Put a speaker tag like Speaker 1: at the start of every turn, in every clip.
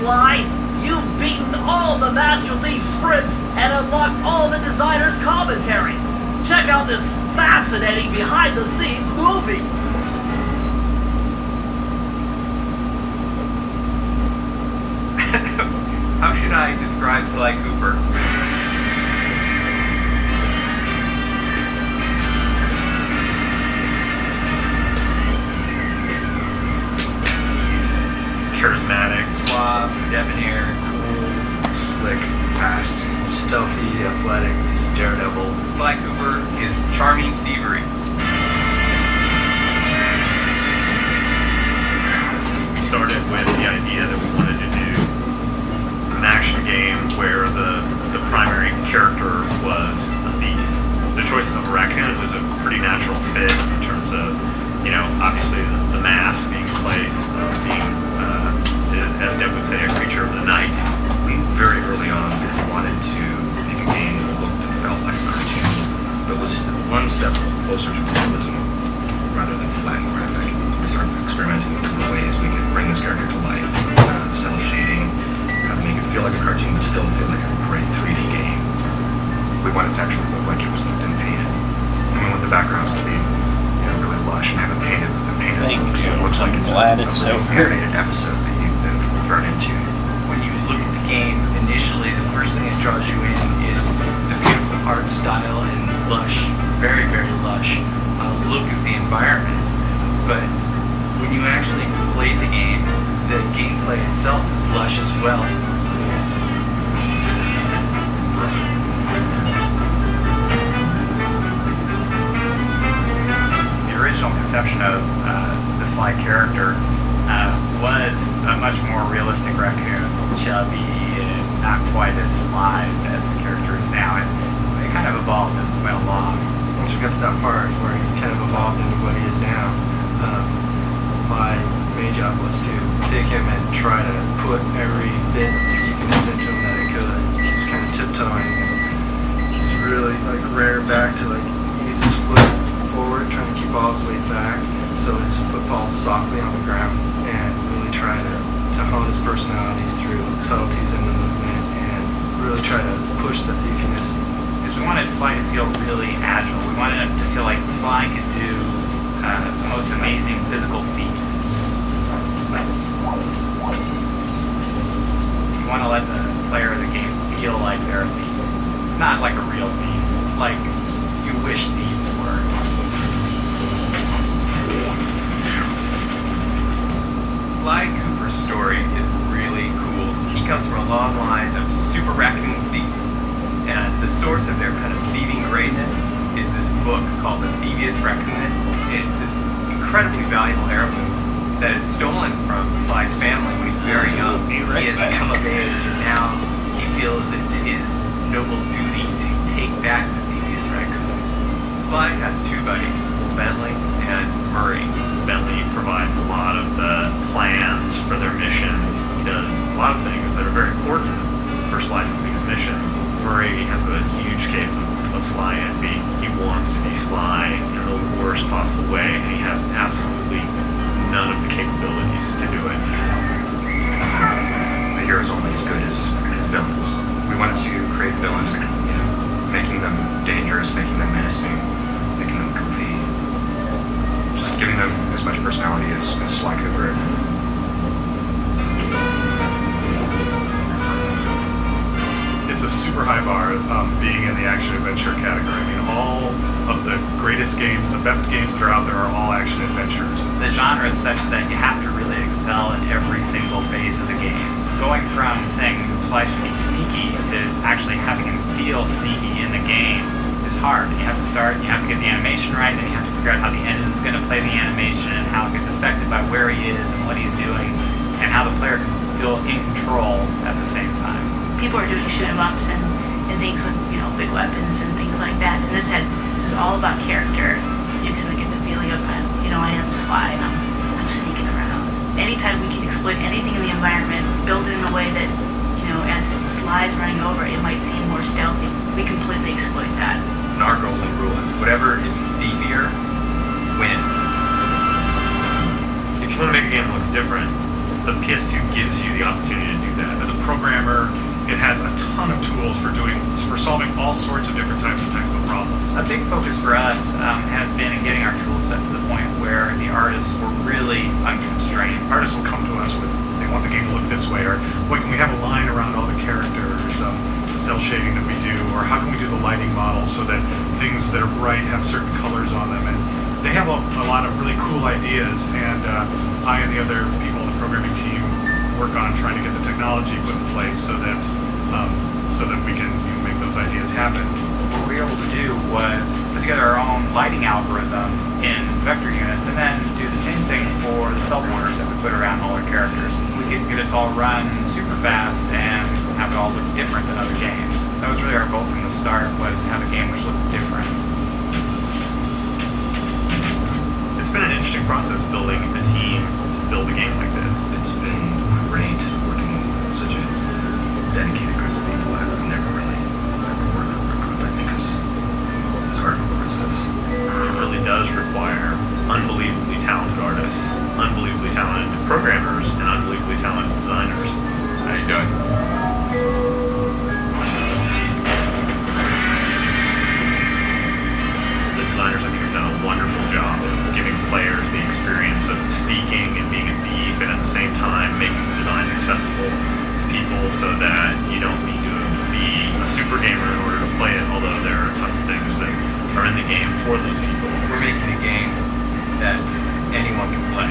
Speaker 1: Sly! You've beaten all the Master Thief sprints and unlocked all the designers' commentary! Check out this fascinating behind-the-scenes movie!
Speaker 2: How should I describe Sly Cooper?
Speaker 3: He's charismatic,
Speaker 2: Suave, debonair, cool,
Speaker 3: slick, fast, stealthy, athletic, daredevil.
Speaker 2: Sly Cooper is charming thievery.
Speaker 4: We started with the idea that we wanted to do an action game where the primary character was a thief. The choice of a raccoon was a pretty natural fit in terms of, obviously the mask being in place, being, as Deb would say, a creature of the night.
Speaker 3: We very early on wanted to make a game that looked and felt like a cartoon, but was one step closer to realism rather than flat and graphic. We started experimenting with different ways we could bring this character to life, cell shading, make it feel like a cartoon but still feel like a great 3D game. We wanted to actually look like it was looked and painted. And we want the backgrounds to be really lush and have a painted look, so it looks like it's
Speaker 5: glad
Speaker 3: a
Speaker 5: it's
Speaker 3: really
Speaker 5: over.
Speaker 3: animated episode that you've been thrown into.
Speaker 2: When you look at the game, initially the first thing that draws you in is the beautiful art style and lush, very, very lush look of the environments. But when you actually play the gameplay itself is lush as well.
Speaker 6: The original conception of the Sly character was a much more realistic raccoon, chubby and not quite as live as the character is now. And it kind of evolved as we went along.
Speaker 7: Once we got to that part where he kind of evolved into what he is now, my main job was to take him and try to put every bit of eagerness into him that I could. He's kind of tiptoeing, and he's really rearing back to ease his foot forward, trying to keep all his weight back, so his foot falls softly on the ground, and really try to hone his personality through subtleties in the movement, and really try to push the beefiness.
Speaker 6: Because we wanted Sly to feel really agile. We wanted him to feel like Sly could do the most amazing physical feats. You want to let the player of the game feel like they're a thief. Not like a real thief, like you wish thieves were.
Speaker 2: Sly Cooper's story is really cool. He comes from a long line of super raccoon thieves, and the source of their kind of thieving greatness is this book called The Thievius Raccoonus. It's this incredibly valuable heirloom that is stolen from Sly's family when he's very young. He has come of age, and now he feels it's his noble duty to take back the Thievius Raccoonus. Sly has two buddies, Bentley and Murray.
Speaker 4: Bentley provides a lot of the plans for their missions. He does a lot of things that are very important for Sly to complete his missions. Murray has a huge case of Sly envy. He wants to be Sly in the worst possible way, and he has absolutely none of the capabilities to do it.
Speaker 3: The hero's only as good as his villains. We wanted to create villains, making them dangerous, making them menacing, making them goofy, just giving them as much personality as Sly Cooper.
Speaker 4: It's a super high bar being in the action-adventure category. I mean, all of the greatest games, the best games that are out there are all action-adventures.
Speaker 6: The genre is such that you have to really excel in every single phase of the game. Going from saying Sly should be sneaky to actually having him feel sneaky in the game is hard. You have to start, you have to get the animation right, then you have to figure out how the engine's going to play the animation, how it gets affected by where he is and what he's doing, and how the player can feel in control at the same time.
Speaker 8: People are doing shoot 'em ups and things with big weapons and things like that. And this is all about character, so you kind of get the feeling of I am Sly and I'm sneaking around. Anytime we can exploit anything in the environment, build it in a way that as Sly's running over, it might seem more stealthy. We completely exploit that.
Speaker 2: And our golden rule is whatever is thievier wins.
Speaker 4: If you want to make a game that looks different, the PS2 gives you the opportunity to do that. As a programmer, it has a ton of tools for solving all sorts of different types of technical problems.
Speaker 6: A big focus for us has been in getting our tool set to the point where the artists were really unconstrained.
Speaker 4: Artists will come to us with, they want the game to look this way, or what can we have a line around all the characters, the cell shading that we do, or how can we do the lighting models so that things that are bright have certain colors on them. And they have a lot of really cool ideas, and I and the other people on the programming team work on trying to get the technology put in place so that we can make those ideas happen.
Speaker 6: What we were able to do was put together our own lighting algorithm in vector units, and then do the same thing for the cell borders that we put around all our characters. We could get it to all run super fast and have it all look different than other games. That was really our goal from the start, was to have a game which looked different.
Speaker 4: It's been an interesting process building a team to build a game like this.
Speaker 3: It's been great working with such a dedicated group of people. I've never really worked with a group, I think, as hardcore as this.
Speaker 4: It really does require unbelievably talented artists, unbelievably talented programmers, and unbelievably talented designers.
Speaker 2: How you doing?
Speaker 4: The designers, I think, have done a wonderful job of giving players the experience of sneaking and being a thief, and at the same time making the designs accessible to people so that you don't need to be a super gamer in order to play it, although there are tons of things that are in the game for those people.
Speaker 2: We're making a game that anyone can play.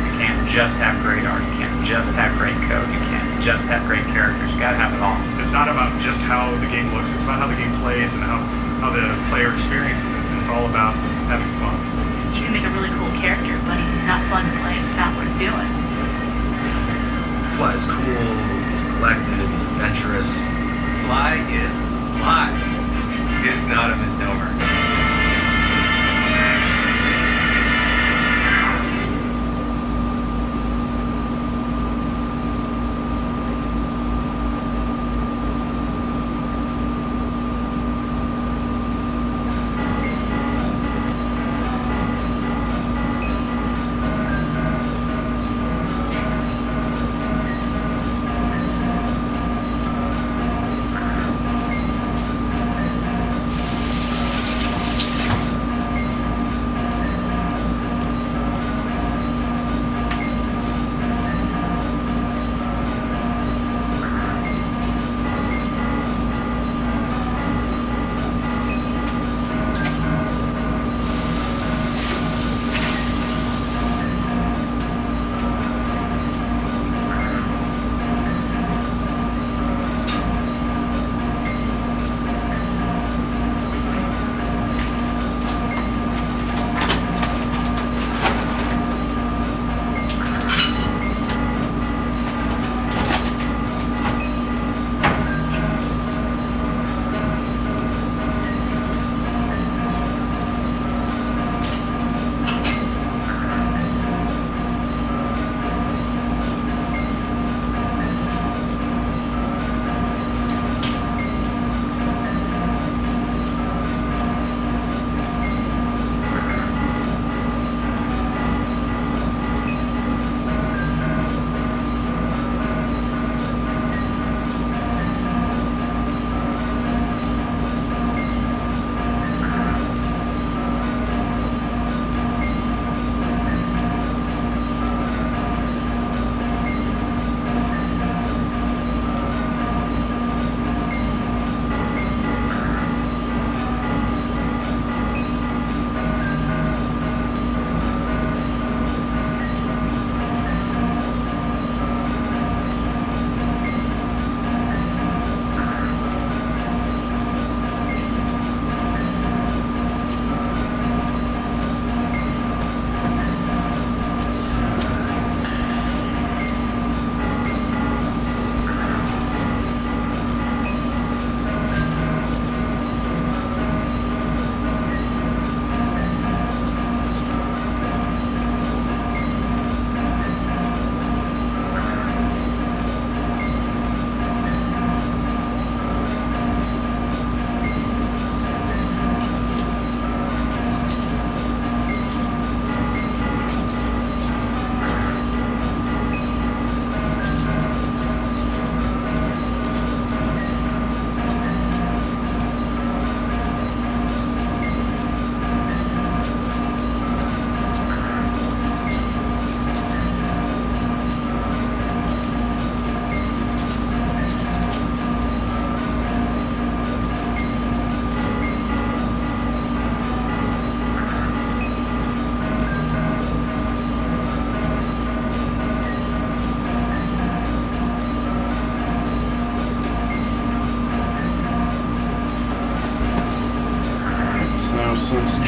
Speaker 6: You can't just have great art, you can't just have great code, you can't just have great characters, you gotta have it all.
Speaker 4: It's not about just how the game looks, it's about how the game plays and how the player experiences it. It's all about having fun.
Speaker 8: You can make a really cool character, but if it's not fun to play, it's not worth doing.
Speaker 3: Sly is cool, he's collected, he's adventurous.
Speaker 2: Sly is Sly. It is not a misnomer.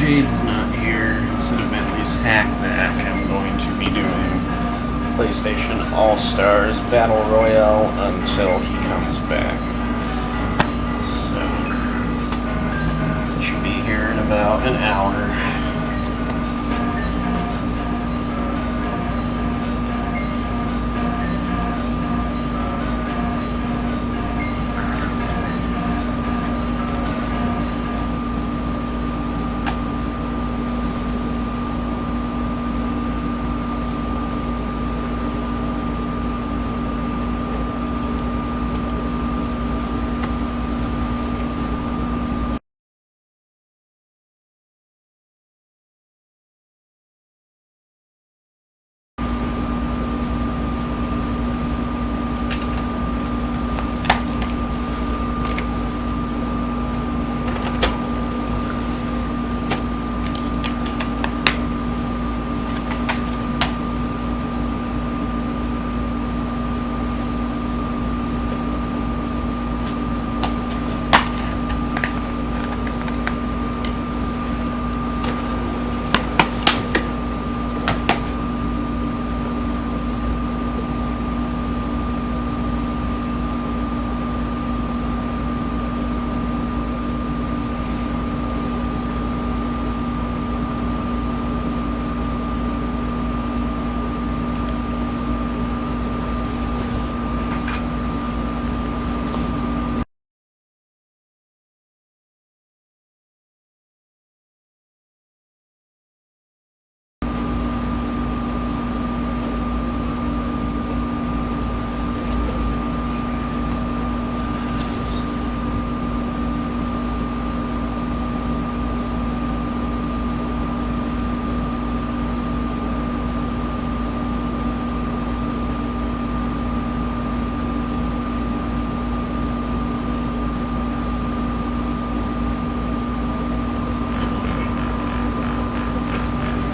Speaker 5: Jade's not here. Instead of Bentley's Hackback, I'm going to be doing PlayStation All-Stars Battle Royale until he comes back. So, he should be here in about an hour.